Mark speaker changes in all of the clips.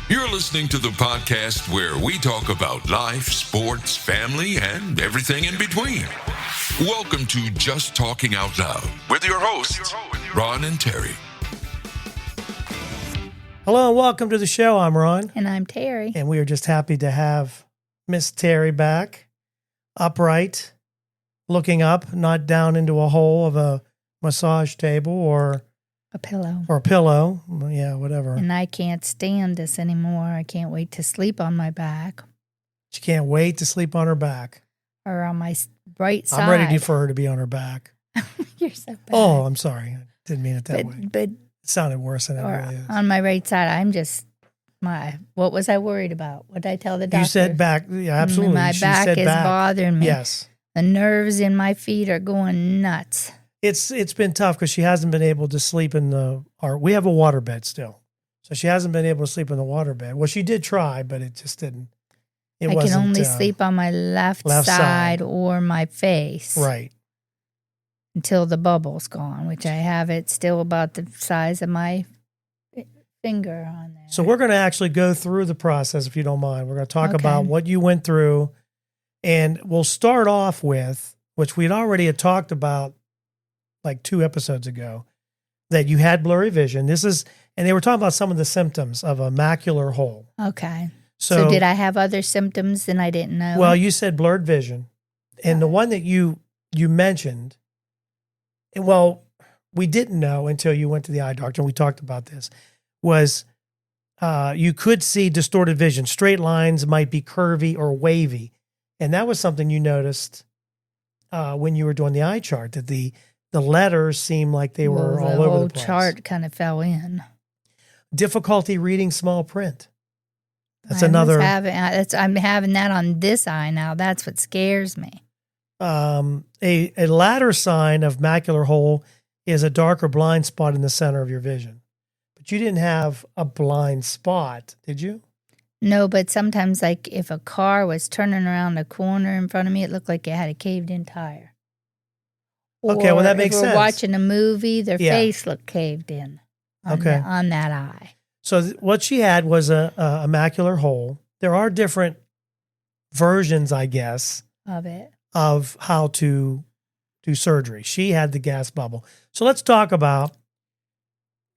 Speaker 1: You're listening to the podcast where we talk about life, sports, family, and everything in between. Welcome to Just Talking Out Loud with your hosts, Ron and Terry.
Speaker 2: Hello and welcome to the show. I'm Ron.
Speaker 3: And I'm Terry.
Speaker 2: And we are just happy to have Miss Terry back, upright, looking up, not down into a hole of a massage table or
Speaker 3: a pillow.
Speaker 2: Yeah, whatever.
Speaker 3: And I can't stand this anymore. I can't wait to sleep on my back.
Speaker 2: She can't wait to sleep on her back.
Speaker 3: Or on my right side.
Speaker 2: I'm ready for her to be on her back.
Speaker 3: You're so bad.
Speaker 2: Oh, I'm sorry. I didn't mean it that way.
Speaker 3: But
Speaker 2: it sounded worse than it really is.
Speaker 3: On my right side, I'm just what was I worried about? What did I tell the doctor?
Speaker 2: You said back. Yeah, absolutely.
Speaker 3: My back is bothering me.
Speaker 2: Yes.
Speaker 3: The nerves in my feet are going nuts.
Speaker 2: It's been tough because she hasn't been able to sleep in we have a water bed still. So she hasn't been able to sleep in the water bed. Well, she did try, but it just didn't.
Speaker 3: I can only sleep on my left side or my face.
Speaker 2: Right.
Speaker 3: Until the bubble's gone, which I have it still about the size of my finger on there.
Speaker 2: So we're going to actually go through the process, if you don't mind. We're going to talk about what you went through. And we'll start off with, which we'd already had talked about like 2 episodes ago, that you had blurry vision. And they were talking about some of the symptoms of a macular hole.
Speaker 3: Okay. So did I have other symptoms than I didn't know?
Speaker 2: Well, you said blurred vision. And the one that you mentioned, well, we didn't know until you went to the eye doctor, and we talked about this, was you could see distorted vision. Straight lines might be curvy or wavy. And that was something you noticed when you were doing the eye chart, that the letters seemed like they were all over the place.
Speaker 3: The whole chart kind of fell in.
Speaker 2: Difficulty reading small print. That's another.
Speaker 3: I'm having that on this eye now. That's what scares me.
Speaker 2: A latter sign of macular hole is a darker blind spot in the center of your vision. But you didn't have a blind spot, did you?
Speaker 3: No, but sometimes, like if a car was turning around a corner in front of me, it looked like it had a caved-in tire.
Speaker 2: Okay, well, that makes sense.
Speaker 3: If we're watching a movie, their face looked caved in on that eye.
Speaker 2: So what she had was a macular hole. There are different versions, I guess,
Speaker 3: of it,
Speaker 2: of how to do surgery. She had the gas bubble. So let's talk about,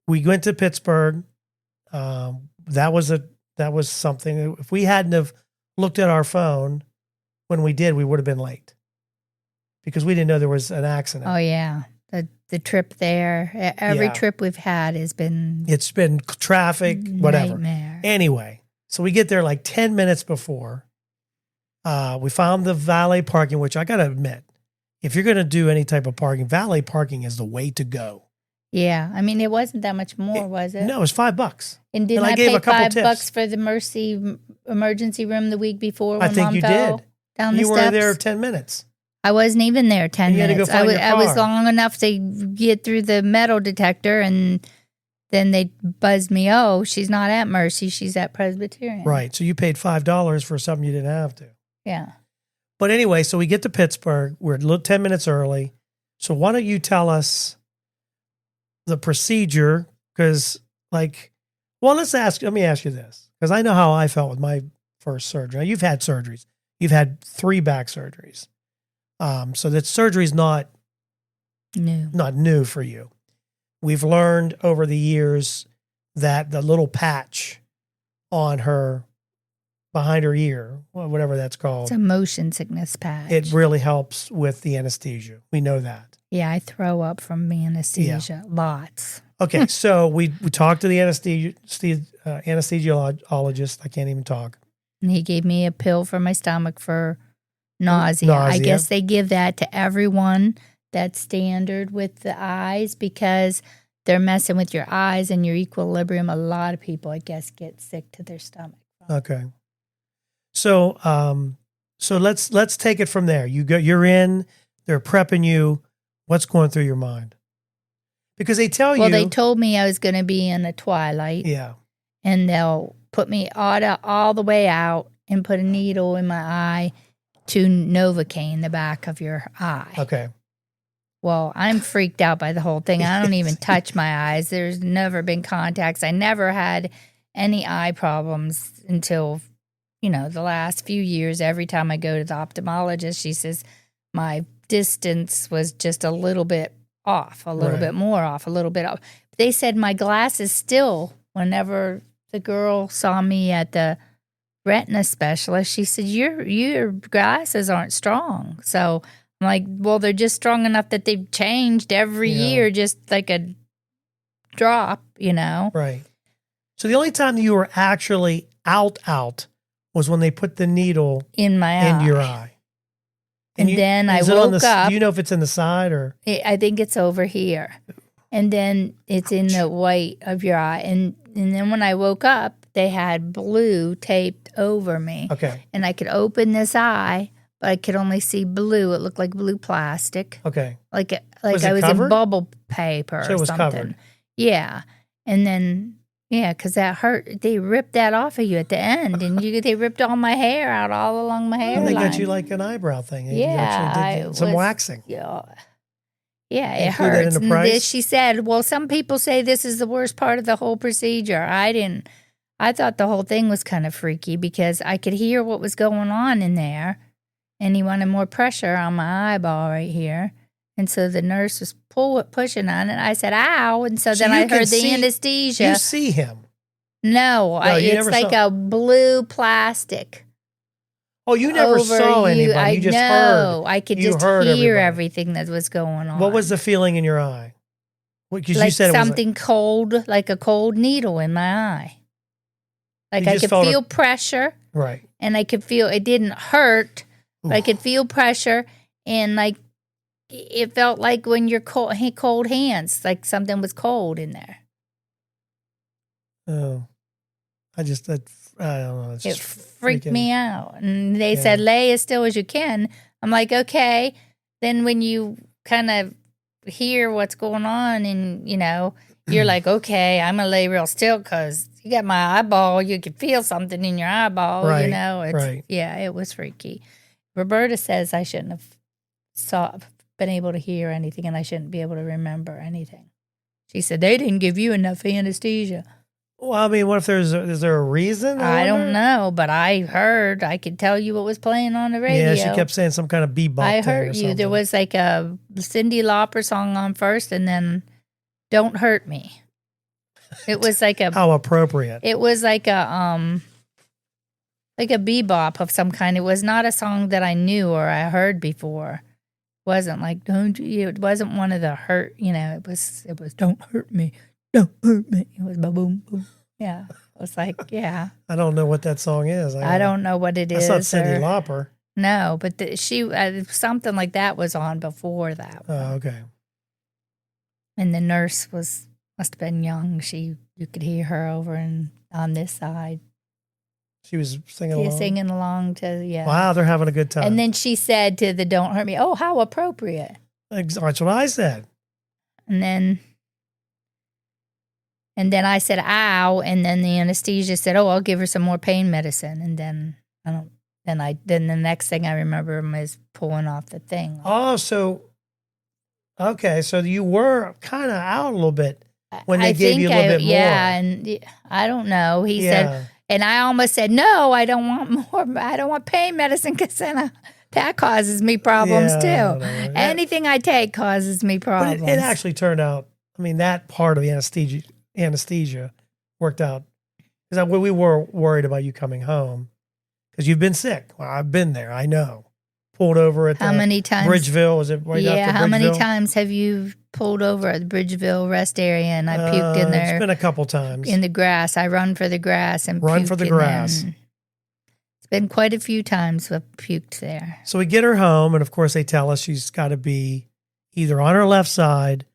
Speaker 2: we went to Pittsburgh. That was something. If we hadn't have looked at our phone when we did, we would have been late because we didn't know there was an accident.
Speaker 3: Oh yeah. The trip there, every trip we've had has been...
Speaker 2: It's been traffic, whatever.
Speaker 3: Nightmare.
Speaker 2: Anyway, so we get there like 10 minutes before. We found the valet parking, which I got to admit, if you're going to do any type of parking, valet parking is the way to go.
Speaker 3: Yeah. I mean, it wasn't that much more, was it?
Speaker 2: No, it was $5.
Speaker 3: And didn't I pay $5 for the Mercy emergency room the week before when Mom fell down the steps?
Speaker 2: You were there 10 minutes.
Speaker 3: I wasn't even there 10 minutes.
Speaker 2: You had to go find your car.
Speaker 3: I was long enough to get through the metal detector, and then they buzzed me, oh, she's not at Mercy, she's at Presbyterian.
Speaker 2: Right. So you paid $5 for something you didn't have to.
Speaker 3: Yeah.
Speaker 2: But anyway, so we get to Pittsburgh. We're 10 minutes early. So why don't you tell us the procedure? Because let me ask you this. Because I know how I felt with my first surgery. Now, you've had surgeries. You've had 3 back surgeries. So that surgery is not new for you. We've learned over the years that the little patch on her, behind her ear, whatever that's called.
Speaker 3: It's a motion sickness patch.
Speaker 2: It really helps with the anesthesia. We know that.
Speaker 3: Yeah, I throw up from anesthesia. Lots.
Speaker 2: Okay, so we talked to the anesthesiologist. I can't even talk.
Speaker 3: And he gave me a pill for my stomach for nausea. I guess they give that to everyone. That's standard with the eyes because they're messing with your eyes and your equilibrium. A lot of people, I guess, get sick to their stomach.
Speaker 2: Okay. So let's take it from there. You're in, they're prepping you. What's going through your mind? Because they tell you.
Speaker 3: Well, they told me I was going to be in a twilight.
Speaker 2: Yeah.
Speaker 3: And they'll put me all the way out and put a needle in my eye to Novocaine the back of your eye.
Speaker 2: Okay.
Speaker 3: Well, I'm freaked out by the whole thing. I don't even touch my eyes. There's never been contacts. I never had any eye problems until, the last few years. Every time I go to the ophthalmologist, she says my distance was just a little bit off, a little bit more off, a little bit off. They said my glasses still, whenever the girl saw me at the retina specialist, she said, your glasses aren't strong. So I'm like, well, they're just strong enough that they've changed every year, just like a drop,
Speaker 2: Right. So the only time you were actually out was when they put the needle
Speaker 3: in
Speaker 2: your eye.
Speaker 3: And then I woke up.
Speaker 2: Do you know if it's in the side or?
Speaker 3: I think it's over here. And then it's in the white of your eye. And then when I woke up, they had blue taped over me.
Speaker 2: Okay.
Speaker 3: And I could open this eye, but I could only see blue. It looked like blue plastic.
Speaker 2: Okay.
Speaker 3: Like I was in bubble paper
Speaker 2: so it
Speaker 3: or
Speaker 2: was
Speaker 3: something.
Speaker 2: Covered.
Speaker 3: Yeah. And then, because that hurt. They ripped that off of you at the end. And they ripped all my hair out all along my hairline.
Speaker 2: They got you like an eyebrow thing. You actually did some waxing.
Speaker 3: Yeah, it hurts.
Speaker 2: That in the price?
Speaker 3: She said, well, some people say this is the worst part of the whole procedure. I thought the whole thing was kind of freaky because I could hear what was going on in there. And he wanted more pressure on my eyeball right here. And so the nurse was pushing on it. I said, ow. And so then I heard the anesthesia.
Speaker 2: You see him?
Speaker 3: No, it's like a blue plastic.
Speaker 2: Oh, you never saw anybody. You just heard.
Speaker 3: I could just hear everything that was going on.
Speaker 2: What was the feeling in your eye?
Speaker 3: Because you said something cold, like a cold needle in my eye. Like I could feel pressure.
Speaker 2: Right.
Speaker 3: And I could feel, it didn't hurt, but I could feel pressure. And like, it felt like when you're cold hands, like something was cold in there.
Speaker 2: Oh, I don't know.
Speaker 3: It freaked me out. And they said, lay as still as you can. I'm like, okay. Then when you kind of hear what's going on and, you're like, okay, I'm going to lay real still because you got my eyeball. You can feel something in your eyeball,
Speaker 2: Right.
Speaker 3: Yeah, it was freaky. Roberta says I shouldn't have been able to hear anything and I shouldn't be able to remember anything. She said, they didn't give you enough anesthesia.
Speaker 2: Well, I mean, what if is there a reason?
Speaker 3: I don't know, but I could tell you what was playing on the radio.
Speaker 2: Yeah, she kept saying some kind of bebop.
Speaker 3: I heard you. There was like a Cyndi Lauper song on first and then Don't Hurt Me. It was like a...
Speaker 2: How appropriate.
Speaker 3: It was like a bebop of some kind. It was not a song that I knew or I heard before. It wasn't like, it wasn't one of the hurt, it was Don't Hurt Me. Don't hurt me. It was boom, boom. Yeah. It was like, yeah.
Speaker 2: I don't know what that song is.
Speaker 3: I don't know what it is.
Speaker 2: That's not Cyndi Lauper.
Speaker 3: No, but something like that was on before that one.
Speaker 2: Oh, okay.
Speaker 3: And the nurse must have been young. You could hear her over on this side.
Speaker 2: She was singing along?
Speaker 3: Singing along to, yeah.
Speaker 2: Wow, they're having a good time.
Speaker 3: And then she said to the Don't Hurt Me, oh, how appropriate.
Speaker 2: That's what I said.
Speaker 3: And then I said, ow. And then the anesthesia said, oh, I'll give her some more pain medicine. And then the next thing I remember is pulling off the thing.
Speaker 2: Oh, okay. So you were kind of out a little bit when they gave you a little bit more.
Speaker 3: Yeah. And I don't know. He said, and I almost said, no, I don't want more. I don't want pain medicine because then that causes me problems too. Anything I take causes me problems.
Speaker 2: But it actually turned out, that part of the anesthesia worked out. Because we were worried about you coming home because you've been sick. Well, I've been there. I know. Pulled over at Bridgeville. Was it right after Bridgeville?
Speaker 3: How many times have you pulled over at the Bridgeville rest area and I puked in there?
Speaker 2: It's been a couple times.
Speaker 3: In the grass. I run for the grass and
Speaker 2: run for the grass.
Speaker 3: It's been quite a few times I've puked there.
Speaker 2: So we get her home, and of course they tell us she's got to be either on her left side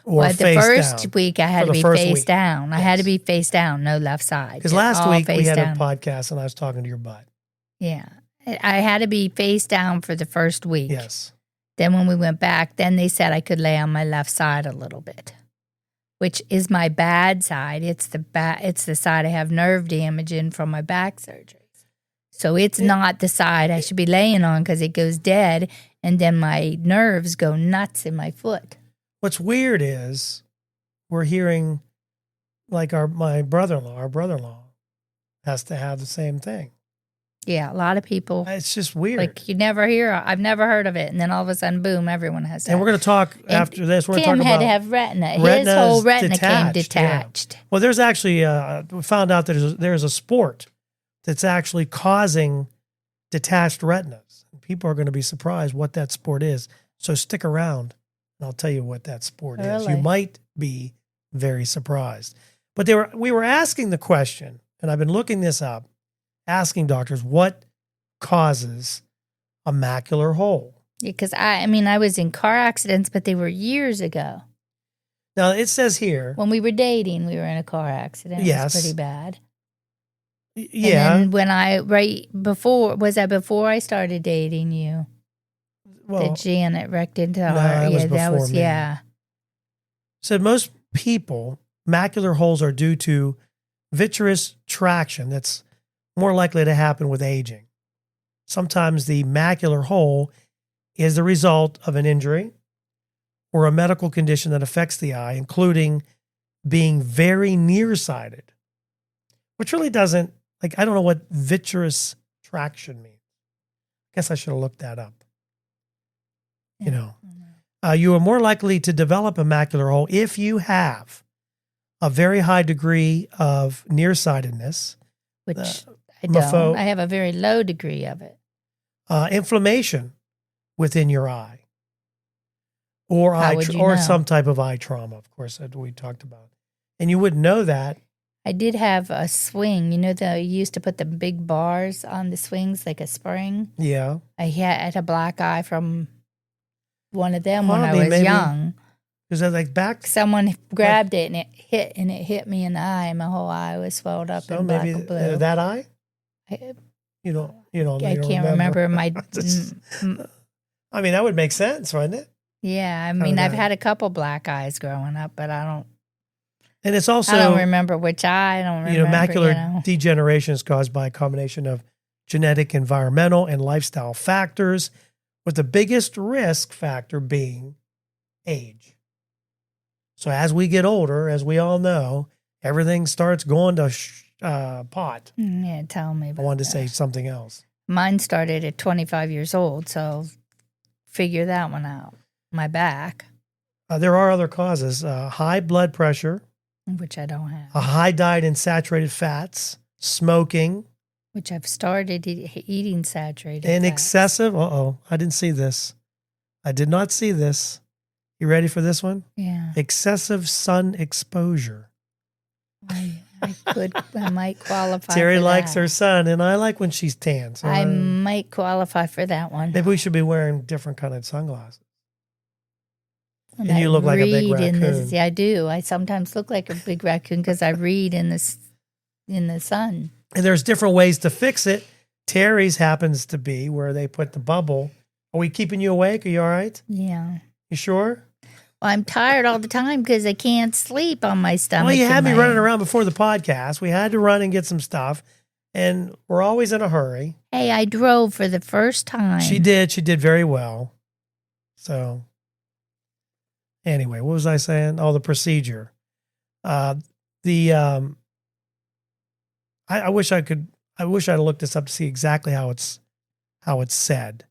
Speaker 2: or face down.
Speaker 3: The first week I had to be face down. Yes. I had to be face down, no left side.
Speaker 2: Because last week we had a podcast and I was talking to your butt.
Speaker 3: Yeah. I had to be face down for the first week.
Speaker 2: Yes.
Speaker 3: Then when we went back, then they said I could lay on my left side a little bit, which is my bad side. It's the side I have nerve damage in from my back surgeries. So it's not the side I should be laying on because it goes dead, and then my nerves go nuts in my foot.
Speaker 2: What's weird is we're hearing like my brother-in-law has to have the same thing.
Speaker 3: Yeah, a lot of people.
Speaker 2: It's just weird.
Speaker 3: Like you never hear. I've never heard of it, and then all of a sudden, boom! Everyone has.
Speaker 2: And we're going to talk after this. We're going to talk about.
Speaker 3: Tim had to have retina. His whole retina came detached.
Speaker 2: Yeah. Well, there's actually we found out that there's a sport that's actually causing detached retinas. People are going to be surprised what that sport is. So stick around, and I'll tell you what that sport is. You might be very surprised. But we were asking the question, and I've been looking this up. Asking doctors what causes a macular hole.
Speaker 3: Yeah, because I was in car accidents, but they were years ago.
Speaker 2: Now it says here
Speaker 3: when we were dating, we were in a car accident.
Speaker 2: Yes,
Speaker 3: it was pretty bad.
Speaker 2: Yeah.
Speaker 3: And then before I started dating you? Well, that Janet wrecked into her.
Speaker 2: That was me.
Speaker 3: Yeah.
Speaker 2: So most people, macular holes are due to vitreous traction. That's more likely to happen with aging. Sometimes the macular hole is the result of an injury or a medical condition that affects the eye, including being very nearsighted, which really doesn't, I don't know what vitreous traction means. I guess I should have looked that up.
Speaker 3: Yeah.
Speaker 2: You are more likely to develop a macular hole if you have a very high degree of nearsightedness,
Speaker 3: which I don't. I have a very low degree of it.
Speaker 2: Inflammation within your eye, or some type of eye trauma. Of course, that we talked about, and you wouldn't know that.
Speaker 3: I did have a swing. You used to put the big bars on the swings like a spring.
Speaker 2: Yeah,
Speaker 3: I had a black eye from one of them when I was young.
Speaker 2: Is that back?
Speaker 3: Someone grabbed it and it hit me in the eye. My whole eye was swelled up in black and blue.
Speaker 2: That eye? You don't.
Speaker 3: I can't remember my.
Speaker 2: That would make sense, wouldn't it?
Speaker 3: Yeah, I've had a couple black eyes growing up, but I don't.
Speaker 2: And it's also.
Speaker 3: I don't remember which eye. I don't remember.
Speaker 2: Macular degeneration is caused by a combination of genetic, environmental, and lifestyle factors, with the biggest risk factor being age. So as we get older, as we all know, everything starts going to pot.
Speaker 3: Yeah, tell me about
Speaker 2: I wanted to say something else.
Speaker 3: Mine started at 25 years old, so figure that one out. My back.
Speaker 2: There are other causes. High blood pressure.
Speaker 3: Which I don't have.
Speaker 2: A high diet in saturated fats. Smoking.
Speaker 3: Which I've started eating saturated
Speaker 2: and
Speaker 3: fats.
Speaker 2: Excessive. I didn't see this. I did not see this. You ready for this one?
Speaker 3: Yeah.
Speaker 2: Excessive sun exposure.
Speaker 3: I might qualify.
Speaker 2: Terri
Speaker 3: for
Speaker 2: likes
Speaker 3: that.
Speaker 2: her sun, and I like when she's tan. So
Speaker 3: I might qualify for that one.
Speaker 2: Maybe we should be wearing different kind of sunglasses. And you look like a big raccoon.
Speaker 3: I do. I sometimes look like a big raccoon because I read in the sun.
Speaker 2: And there's different ways to fix it. Terry's happens to be where they put the bubble. Are we keeping you awake? Are you all right?
Speaker 3: Yeah.
Speaker 2: You sure?
Speaker 3: Well, I'm tired all the time because I can't sleep on my stomach.
Speaker 2: Well, you had me running around before the podcast. We had to run and get some stuff, and we're always in a hurry.
Speaker 3: Hey, I drove for the first time.
Speaker 2: She did. She did very well. So, anyway, what was I saying? Oh, the procedure. I wish I I'd looked this up to see exactly how it's said.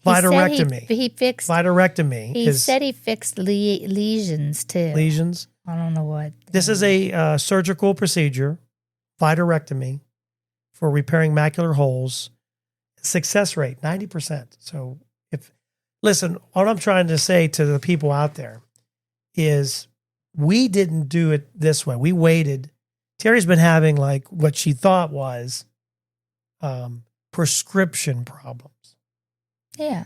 Speaker 2: Vidorectomy.
Speaker 3: He fixed
Speaker 2: vidorectomy.
Speaker 3: He said he fixed lesions too.
Speaker 2: Lesions.
Speaker 3: I don't know what.
Speaker 2: This is a surgical procedure, vidorectomy, for repairing macular holes. Success rate 90%. So listen, what I'm trying to say to the people out there is we didn't do it this way. We waited. Terry's been having what she thought was prescription problems.
Speaker 3: Yeah.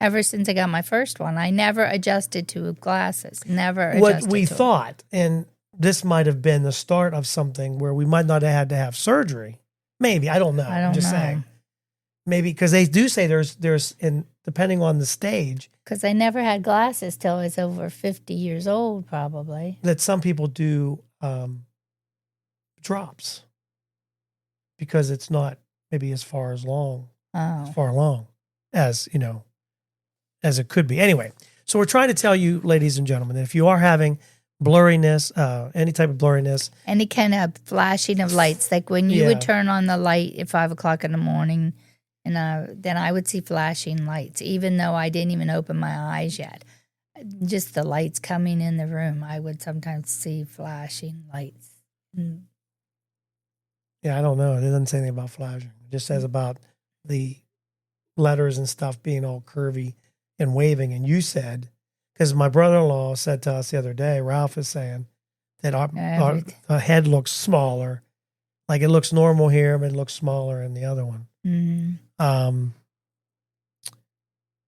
Speaker 3: Ever since I got my first one, I never adjusted to glasses.
Speaker 2: What we thought, and this might have been the start of something where we might not have had to have surgery. Maybe. I don't know. I'm just saying. Maybe because they do say there's depending on the stage.
Speaker 3: Because I never had glasses till I was over 50 years old, probably.
Speaker 2: That some people do drops because it's not maybe as far along as as it could be. Anyway, so we're trying to tell you, ladies and gentlemen, that if you are having blurriness, any type of blurriness.
Speaker 3: Any kind of flashing of lights, like when you would turn on the light at 5 o'clock in the morning, and then I would see flashing lights, even though I didn't even open my eyes yet. Just the lights coming in the room, I would sometimes see flashing lights.
Speaker 2: Yeah, I don't know. It doesn't say anything about flashing. It just says about the letters and stuff being all curvy and waving. And you said, because my brother-in-law said to us the other day, Ralph is saying that our head looks smaller. Like it looks normal here, but it looks smaller in the other one.
Speaker 3: Mm-hmm.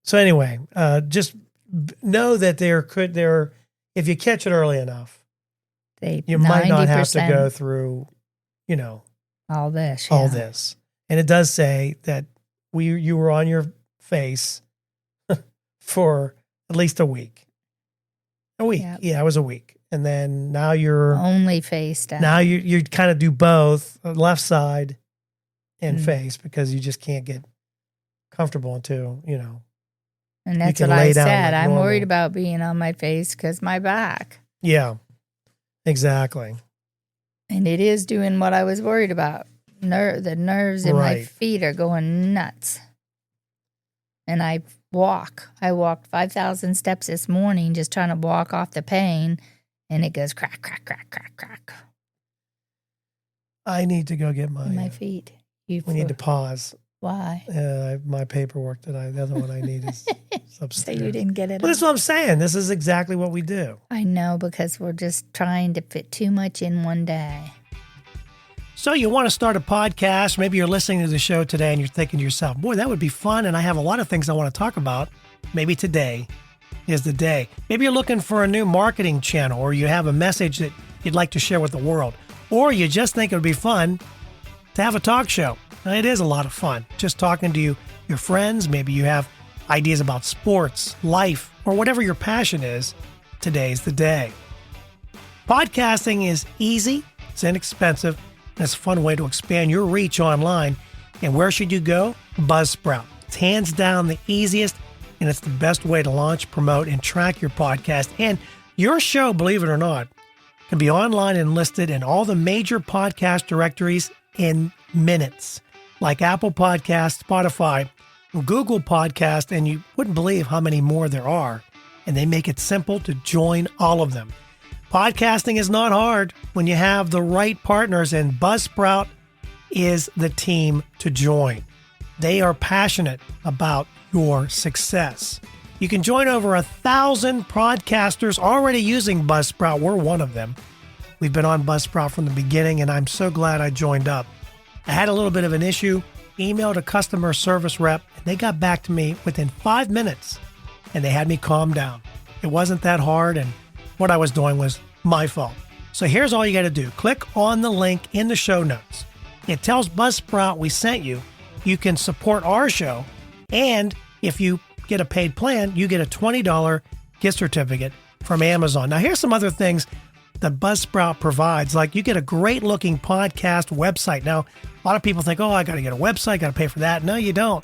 Speaker 2: So anyway, just know that if you catch it early enough, you might not have to go through,
Speaker 3: all this.
Speaker 2: All this. And it does say that you were on your face for at least a week. Yep. Yeah, it was a week. And then now you're
Speaker 3: only face down.
Speaker 2: Now you kind of do both, left side and face, because you just can't get comfortable until,
Speaker 3: And that's what I said. I'm worried about being on my face because my back.
Speaker 2: Yeah, exactly.
Speaker 3: And it is doing what I was worried about. The nerves in my feet are going nuts. And I walked 5,000 steps this morning just trying to walk off the pain, and it goes crack, crack, crack, crack, crack.
Speaker 2: I need to go get my
Speaker 3: feet.
Speaker 2: We need to pause.
Speaker 3: Why?
Speaker 2: My paperwork the other one I need is upstairs.
Speaker 3: So you didn't get it.
Speaker 2: Well, that's what I'm saying. This is exactly what we do.
Speaker 3: I know, because we're just trying to fit too much in one day.
Speaker 2: So you want to start a podcast. Maybe you're listening to the show today and you're thinking to yourself, boy, that would be fun. And I have a lot of things I want to talk about. Maybe today is the day. Maybe you're looking for a new marketing channel, or you have a message that you'd like to share with the world, or you just think it would be fun to have a talk show. It is a lot of fun just talking to your friends. Maybe you have ideas about sports, life, or whatever your passion is. Today's the day. Podcasting is easy, it's inexpensive, and it's a fun way to expand your reach online. And where should you go? Buzzsprout. It's hands down the easiest, and it's the best way to launch, promote, and track your podcast. And your show, believe it or not, can be online and listed in all the major podcast directories in minutes, like Apple Podcasts, Spotify, Google Podcasts, and you wouldn't believe how many more there are. And they make it simple to join all of them. Podcasting is not hard when you have the right partners, and Buzzsprout is the team to join. They are passionate about your success. You can join over 1,000 podcasters already using Buzzsprout. We're one of them. We've been on Buzzsprout from the beginning, and I'm so glad I joined up. I had a little bit of an issue, emailed a customer service rep, and they got back to me within 5 minutes, and they had me calm down. It wasn't that hard, and what I was doing was my fault. So here's all you got to do. Click on the link in the show notes. It tells Buzzsprout we sent you. You can support our show, and if you get a paid plan, you get a $20 gift certificate from Amazon. Now, here's some other things that Buzzsprout provides. Like, you get a great-looking podcast website. Now, a lot of people think, I got to get a website, got to pay for that. No, you don't.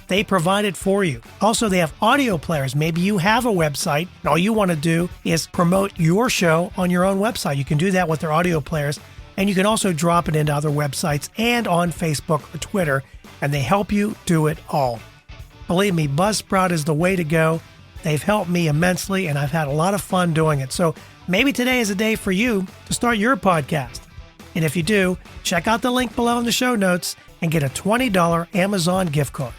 Speaker 2: They provide it for you. Also, they have audio players. Maybe you have a website, and all you want to do is promote your show on your own website. You can do that with their audio players, and you can also drop it into other websites and on Facebook or Twitter, and they help you do it all. Believe me, Buzzsprout is the way to go. They've helped me immensely, and I've had a lot of fun doing it. So maybe today is a day for you to start your podcast. And if you do, check out the link below in the show notes and get a $20 Amazon gift card.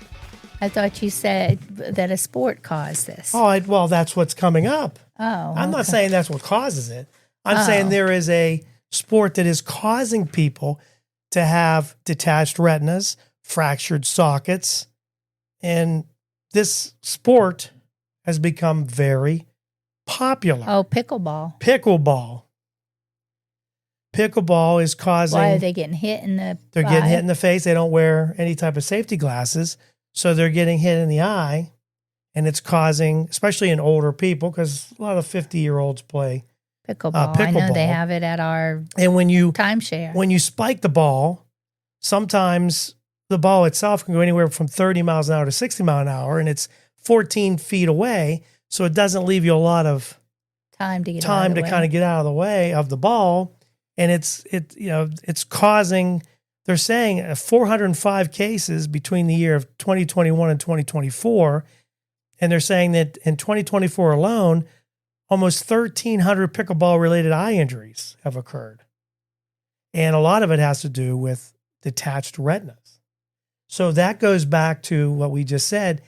Speaker 3: I thought you said that a sport caused this.
Speaker 2: Well, that's what's coming up. I'm not saying that's what causes it. I'm saying there is a sport that is causing people to have detached retinas, fractured sockets, and this sport has become very popular.
Speaker 3: Pickleball.
Speaker 2: Pickleball is causing...
Speaker 3: Why are they getting hit in the
Speaker 2: They're getting hit in the face. They don't wear any type of safety glasses, so they're getting hit in the eye, and it's causing, especially in older people, because a lot of 50-year-olds play
Speaker 3: pickleball. I know they have it at our timeshare.
Speaker 2: When you spike the ball, sometimes the ball itself can go anywhere from 30 miles an hour to 60 miles an hour, and it's 14 feet away, so it doesn't leave you a lot of
Speaker 3: time to
Speaker 2: kind of get out of the way of the ball. And it's causing, they're saying 405 cases between the year of 2021 and 2024. And they're saying that in 2024 alone, almost 1,300 pickleball related eye injuries have occurred. And a lot of it has to do with detached retinas. So that goes back to what we just said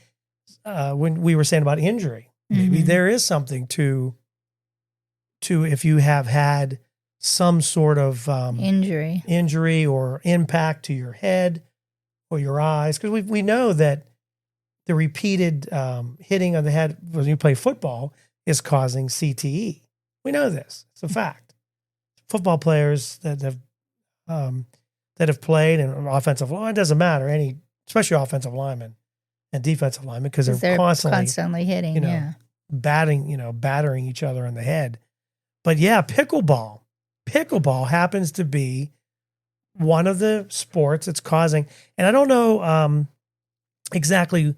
Speaker 2: when we were saying about injury. Maybe there is something to if you have had some sort of injury or impact to your head or your eyes. Because we know that the repeated hitting on the head when you play football is causing CTE. We know this. It's a fact. Football players that have played and offensive line, it doesn't matter, especially offensive linemen and defensive linemen, because they're constantly
Speaker 3: hitting,
Speaker 2: battering each other in the head. But yeah, pickleball happens to be one of the sports that's causing, and I don't know exactly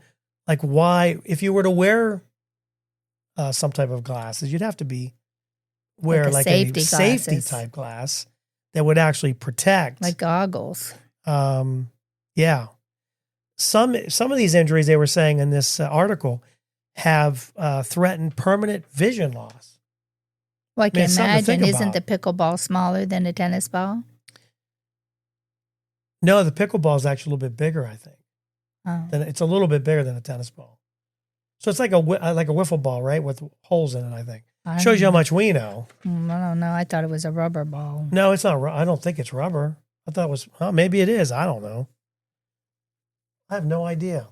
Speaker 2: like why, if you were to wear some type of glasses, you'd have to wear like a safety type glass that would actually protect,
Speaker 3: like goggles.
Speaker 2: Yeah. Some of these injuries, they were saying in this article, have threatened permanent vision loss.
Speaker 3: Well, I can imagine, isn't the pickleball smaller than a tennis ball?
Speaker 2: No, the pickleball is actually a little bit bigger, I think.
Speaker 3: Oh.
Speaker 2: It's a little bit bigger than a tennis ball. So it's like a wiffle ball, right, with holes in it, I think. Shows you how much we know.
Speaker 3: I don't know. I thought it was a rubber ball.
Speaker 2: No, it's not. I don't think it's rubber. I thought it was, maybe it is. I don't know. I have no idea.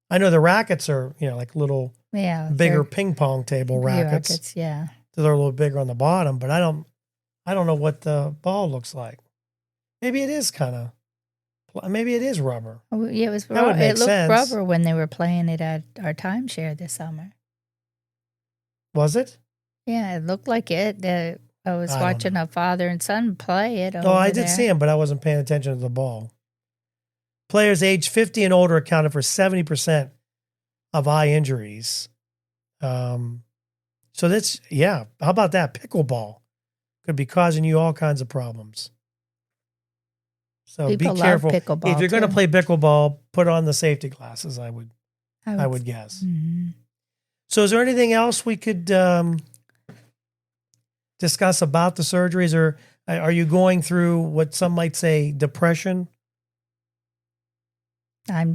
Speaker 2: I know the rackets are, like little bigger ping pong table rackets.
Speaker 3: Yeah.
Speaker 2: So they're a little bigger on the bottom, but I don't know what the ball looks like. Maybe it is maybe it is rubber.
Speaker 3: Oh, yeah, it was rubber. It looked rubber when they were playing it at our timeshare this summer.
Speaker 2: Was it?
Speaker 3: Yeah, it looked like it. I was watching a father and son play it.
Speaker 2: I did see him, but I wasn't paying attention to the ball. Players aged 50 and older accounted for 70% of eye injuries. So that's, how about that? Pickleball could be causing you all kinds of problems. So
Speaker 3: People
Speaker 2: be careful.
Speaker 3: Pickleball
Speaker 2: if you're going to play pickleball, put on the safety glasses, I would guess.
Speaker 3: Mm-hmm.
Speaker 2: So is there anything else we could discuss about the surgeries, or are you going through what some might say depression?
Speaker 3: I'm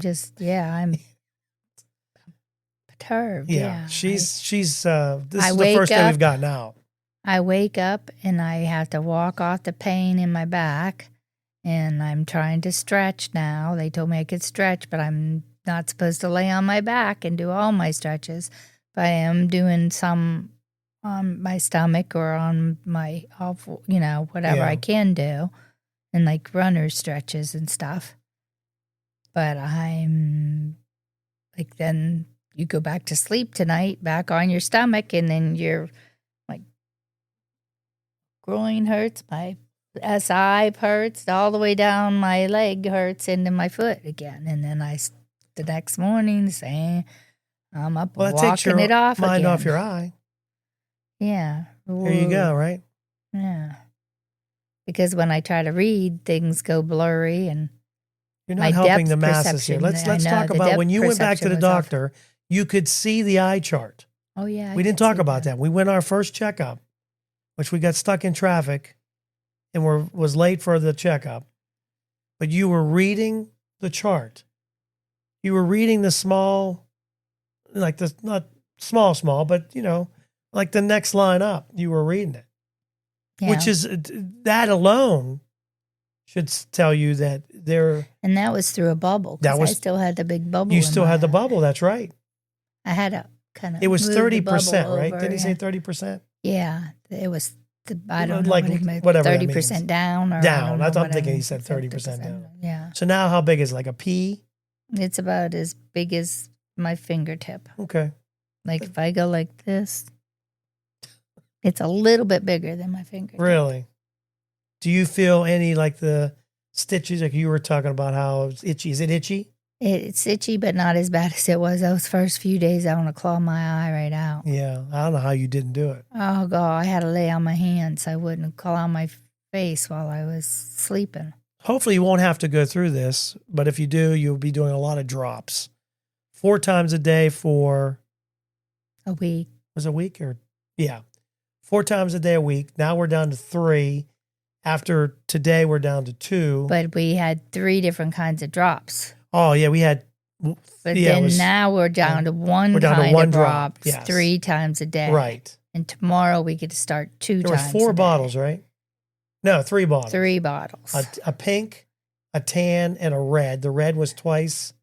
Speaker 3: perturbed.
Speaker 2: Yeah. She's this is the first day we've gotten out.
Speaker 3: I wake up and I have to walk off the pain in my back, and I'm trying to stretch now. They told me I could stretch, but I'm not supposed to lay on my back and do all my stretches. But I am doing some on my stomach or on my, whatever I can do, and like runner stretches and stuff. But I'm like, then you go back to sleep tonight, back on your stomach, and then your like groin hurts, my SI hurts, all the way down my leg hurts into my foot again. And then the next morning, saying I'm up walking it off again.
Speaker 2: Mind off your eye.
Speaker 3: Yeah.
Speaker 2: There you go, right?
Speaker 3: Yeah. Because when I try to read, things go blurry and
Speaker 2: you're not helping the masses here. Let's talk about when you went back to the doctor, you could see the eye chart.
Speaker 3: Oh, yeah.
Speaker 2: We didn't talk about that. We went our first checkup, which we got stuck in traffic and was late for the checkup. But you were reading the chart. You were reading the small, like the, not small, but, like the next line up. You were reading it. Yeah. Which is, that alone should tell you that they're...
Speaker 3: And that was through a bubble. I still had the big bubble.
Speaker 2: You still had the bubble, that's right.
Speaker 3: I had a kind of...
Speaker 2: It was 30%, right? Did he say 30%?
Speaker 3: Yeah, it was, I don't know,
Speaker 2: like whatever
Speaker 3: 30% down. Or
Speaker 2: down. I'm thinking he said 30% down.
Speaker 3: Yeah.
Speaker 2: So now how big is it? Like a pea?
Speaker 3: It's about as big as my fingertip.
Speaker 2: Okay.
Speaker 3: Like if I go like this, it's a little bit bigger than my fingertip.
Speaker 2: Really? Do you feel any like the stitches, like you were talking about how it's itchy? Is it itchy?
Speaker 3: It's itchy, but not as bad as it was those first few days. I want to claw my eye right out.
Speaker 2: Yeah, I don't know how you didn't do it.
Speaker 3: Oh, God, I had to lay on my hands. I wouldn't claw my face while I was sleeping.
Speaker 2: Hopefully you won't have to go through this, but if you do, you'll be doing a lot of drops. 4 times a day for...
Speaker 3: A week.
Speaker 2: Was it a week or... Yeah. 4 times a day a week. Now we're down to 3. After today, we're down to 2.
Speaker 3: But we had 3 different kinds of drops.
Speaker 2: Oh, yeah, we had...
Speaker 3: But then now we're down to one kind of drops, yes. 3 times a day.
Speaker 2: Right.
Speaker 3: And tomorrow we get to start 2 times.
Speaker 2: There were 4 bottles, right? No, 3 bottles.
Speaker 3: 3 bottles.
Speaker 2: A pink, a tan, and a red. The red was twice.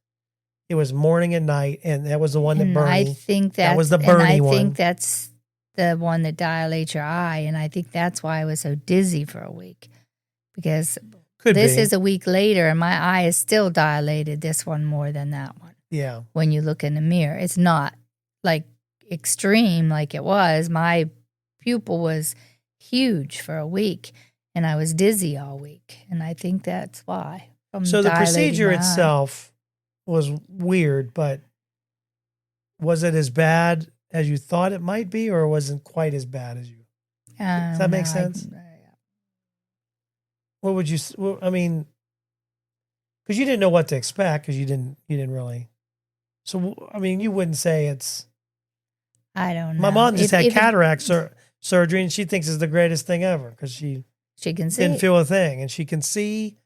Speaker 2: It was morning and night, and that was the one that Bernie.
Speaker 3: I think that
Speaker 2: was the Bernie one.
Speaker 3: I think that's the one that dilates your eye, and I think that's why I was so dizzy for a week, because this is a week later, and my eye is still dilated. This one more than that one.
Speaker 2: Yeah.
Speaker 3: When you look in the mirror, it's not like extreme like it was. My pupil was huge for a week, and I was dizzy all week, and I think that's why.
Speaker 2: So the procedure itself was weird, but was it as bad as you thought it might be, or wasn't quite as bad as you? Does that make sense? What would you? Well, I mean, because you didn't know what to expect, because you didn't really. So I mean, you wouldn't say it's.
Speaker 3: I don't know.
Speaker 2: My mom just had cataract surgery, and she thinks it's the greatest thing ever because she
Speaker 3: can see.
Speaker 2: Didn't feel a thing, and she can see.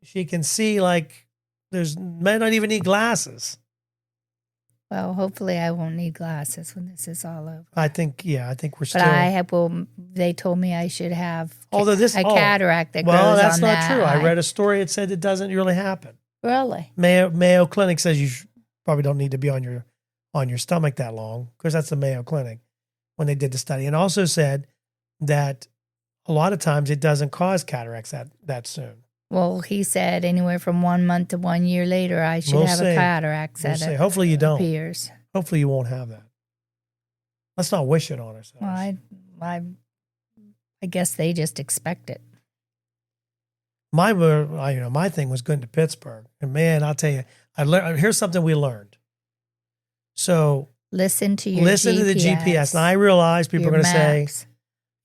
Speaker 2: She can see like may not even need glasses.
Speaker 3: Well, hopefully I won't need glasses when this is all over.
Speaker 2: I think we're still.
Speaker 3: But they told me I should have cataract that grows on that.
Speaker 2: Well, that's not true. I read a story. It said it doesn't really happen.
Speaker 3: Really?
Speaker 2: Mayo Clinic says you probably don't need to be on your stomach that long, because that's the Mayo Clinic when they did the study, and also said that a lot of times it doesn't cause cataracts that soon.
Speaker 3: Well, he said anywhere from 1 month to 1 year later, I should have a cataract.
Speaker 2: Hopefully you don't.
Speaker 3: Appears.
Speaker 2: Hopefully you won't have that. Let's not wish it on ourselves.
Speaker 3: Well, I guess they just expect it.
Speaker 2: My thing was going to Pittsburgh, and man, I'll tell you, here's something we learned. So
Speaker 3: listen to the
Speaker 2: GPS. And I realize people are going to say,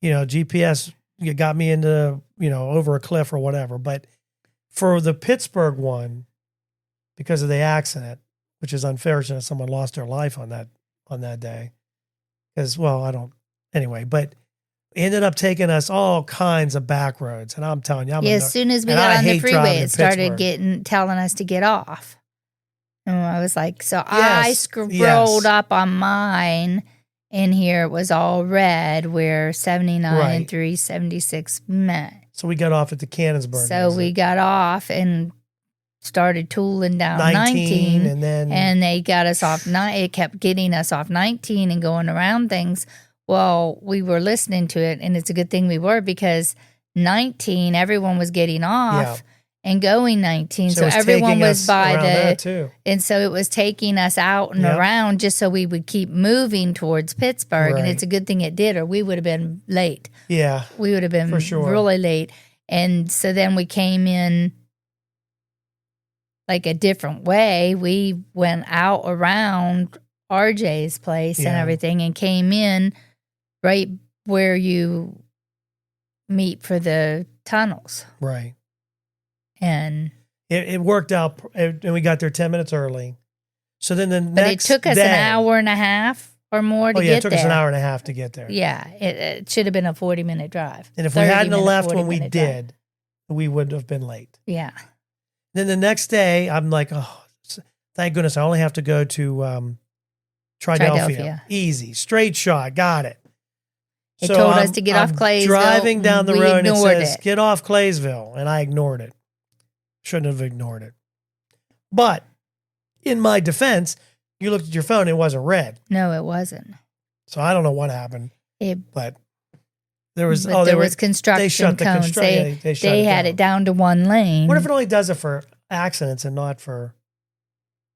Speaker 2: GPS got me into, over a cliff or whatever. But for the Pittsburgh one, because of the accident, which is unfortunate, someone lost their life on that day. Because, but ended up taking us all kinds of back roads. And I'm telling you,
Speaker 3: as soon as we got on the freeway, it started telling us to get off. And I was like, I scrolled up on mine, and here it was all red where 79 and 376 met.
Speaker 2: So we got off at the Cannonsburg.
Speaker 3: So we got off and started tooling down 19 and they got us off. It kept getting us off 19 and going around things. Well, we were listening to it, and it's a good thing we were, because 19, everyone was getting off and going 19. So everyone was by and so it was taking us out and around just so we would keep moving towards Pittsburgh. Right. And it's a good thing it did, or we would have been late.
Speaker 2: Yeah.
Speaker 3: We would have been really late. And so then we came in like a different way. We went out around RJ's place and everything, and came in right where you meet for the tunnels.
Speaker 2: Right.
Speaker 3: And
Speaker 2: it worked out, and we got there 10 minutes early. So then
Speaker 3: but it took us an hour and a half or more to get there.
Speaker 2: It took us an hour and a half to get there.
Speaker 3: Yeah, it should have been a 40-minute drive.
Speaker 2: And if we hadn't left when we did, we would have been late.
Speaker 3: Yeah.
Speaker 2: Then the next day, I'm like, oh, thank goodness I only have to go to Triadelphia. Easy, straight shot, got it.
Speaker 3: It told us to get off Claysville.
Speaker 2: Driving down the road, and it says, get off Claysville, and I ignored it. Shouldn't have ignored it. But in my defense, you looked at your phone, it wasn't red.
Speaker 3: No, it wasn't.
Speaker 2: So I don't know what happened. But there was
Speaker 3: construction
Speaker 2: they shut the
Speaker 3: cones. They had it down to one lane.
Speaker 2: What if it only does it for accidents and not for?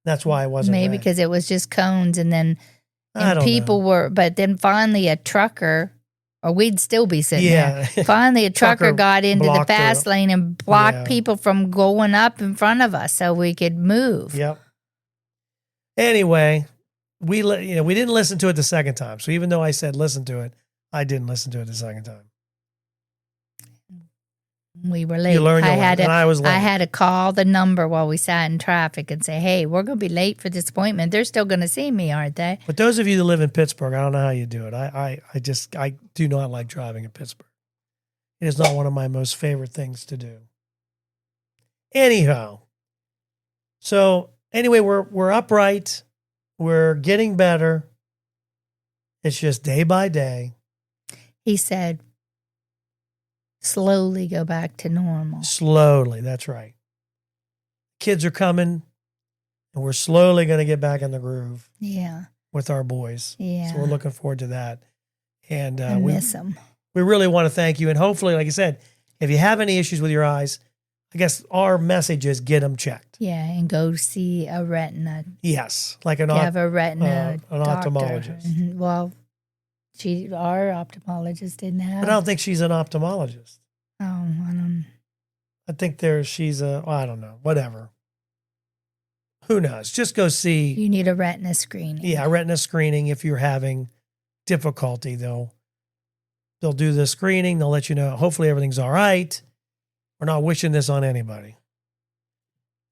Speaker 2: That's why it wasn't.
Speaker 3: Maybe because it was just cones, and then people were. But then finally, a trucker or we'd still be sitting
Speaker 2: Yeah.
Speaker 3: there. Finally, a trucker got into the
Speaker 2: blocked
Speaker 3: fast
Speaker 2: her.
Speaker 3: lane and blocked
Speaker 2: Yeah.
Speaker 3: people from going up in front of us so we could move.
Speaker 2: Yep. Anyway, we didn't listen to it the second time. So even though I said listen to it, I didn't listen to it the second time.
Speaker 3: We were late.
Speaker 2: You learned your lesson, and I was late.
Speaker 3: I had to call the number while we sat in traffic and say, hey, we're going to be late for this appointment. They're still going to see me, aren't they?
Speaker 2: But those of you that live in Pittsburgh, I don't know how you do it. I do not like driving in Pittsburgh. It is not one of my most favorite things to do. Anyhow, so anyway, we're upright. We're getting better. It's just day by day.
Speaker 3: He said, slowly go back to normal.
Speaker 2: Slowly, that's right. Kids are coming, and we're slowly going to get back in the groove.
Speaker 3: Yeah.
Speaker 2: With our boys.
Speaker 3: Yeah.
Speaker 2: So we're looking forward to that. And
Speaker 3: I miss them.
Speaker 2: We really want to thank you. And hopefully, like I said, if you have any issues with your eyes, I guess our message is get them checked.
Speaker 3: Yeah, and go see a retina.
Speaker 2: Yes, like an
Speaker 3: have a retina
Speaker 2: an
Speaker 3: doctor.
Speaker 2: ophthalmologist.
Speaker 3: Mm-hmm. Well, our ophthalmologist didn't have.
Speaker 2: But I don't think she's an ophthalmologist.
Speaker 3: Oh, I don't.
Speaker 2: I think she's I don't know, whatever. Who knows? Just go see.
Speaker 3: You need a retina screening.
Speaker 2: Yeah, a retina screening. If you're having difficulty, they'll do the screening. They'll let you know. Hopefully everything's all right. We're not wishing this on anybody.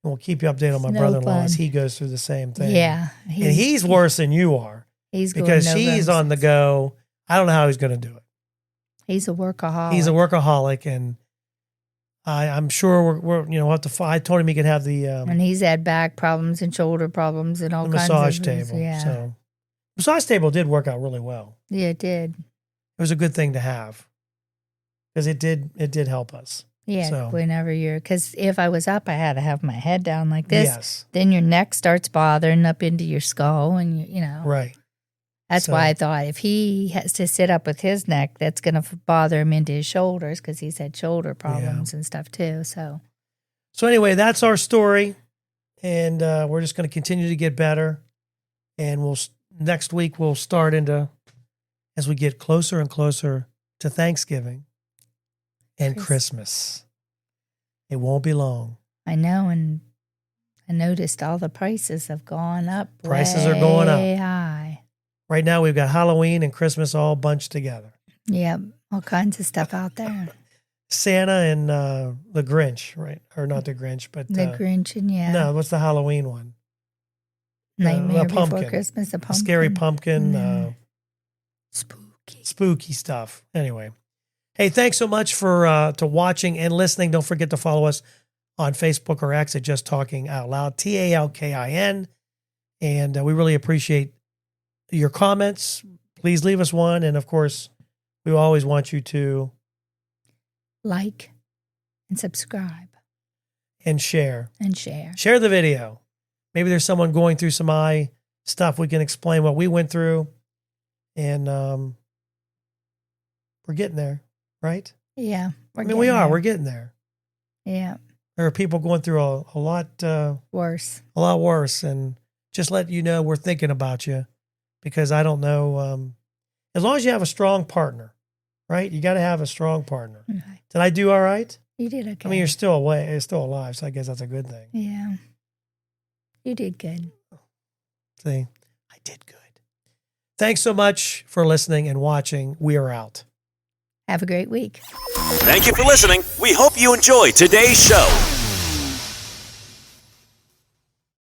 Speaker 2: And we'll keep you updated on my brother-in-law as he goes through the same thing.
Speaker 3: Yeah.
Speaker 2: And he's worse than you are.
Speaker 3: He's
Speaker 2: because he's on the go. I don't know how he's going to do it.
Speaker 3: He's a workaholic.
Speaker 2: He's a workaholic, and I'm sure we'll have to. I told him he could have the
Speaker 3: and he's had back problems and shoulder problems and all kinds of
Speaker 2: massage table.
Speaker 3: Yeah.
Speaker 2: So massage table did work out really well.
Speaker 3: Yeah, it did.
Speaker 2: It was a good thing to have because it did help us.
Speaker 3: Yeah,
Speaker 2: so.
Speaker 3: Whenever because if I was up, I had to have my head down like this.
Speaker 2: Yes.
Speaker 3: Then your neck starts bothering up into your skull, and you know.
Speaker 2: Right.
Speaker 3: That's why I thought if he has to sit up with his neck, that's going to bother him into his shoulders because he's had shoulder problems and stuff too. So
Speaker 2: anyway, that's our story, and we're just going to continue to get better. And next week we'll start as we get closer and closer to Thanksgiving and Christmas. It won't be long.
Speaker 3: I know, and I noticed all the prices have gone up.
Speaker 2: Prices are going up.
Speaker 3: Way high.
Speaker 2: Right now, we've got Halloween and Christmas all bunched together.
Speaker 3: Yep, all kinds of stuff out there.
Speaker 2: Santa and the Grinch, right? Or not the Grinch, but
Speaker 3: the Grinch and
Speaker 2: no, what's the Halloween one?
Speaker 3: Nightmare
Speaker 2: Before
Speaker 3: Christmas, a pumpkin,
Speaker 2: scary pumpkin,
Speaker 3: spooky
Speaker 2: stuff. Anyway, hey, thanks so much for to watching and listening. Don't forget to follow us on Facebook or X at Just Talking Out Loud, TALKIN, and we really appreciate your comments. Please leave us one. And of course, we always want you to
Speaker 3: like and subscribe
Speaker 2: and share.
Speaker 3: Share
Speaker 2: the video. Maybe there's someone going through some eye stuff. We can explain what we went through. And we're getting there, right?
Speaker 3: Yeah.
Speaker 2: We are. We're getting there.
Speaker 3: Yeah.
Speaker 2: There are people going through a lot
Speaker 3: worse.
Speaker 2: A lot worse. And just let you know we're thinking about you. Because I don't know, as long as you have a strong partner, right? You got to have a strong partner.
Speaker 3: Okay.
Speaker 2: Did I do all right?
Speaker 3: You did okay.
Speaker 2: I mean, you're still alive, so I guess that's a good thing.
Speaker 3: Yeah. You did good.
Speaker 2: See, I did good. Thanks so much for listening and watching. We are out.
Speaker 3: Have a great week.
Speaker 4: Thank you for listening. We hope you enjoyed today's show.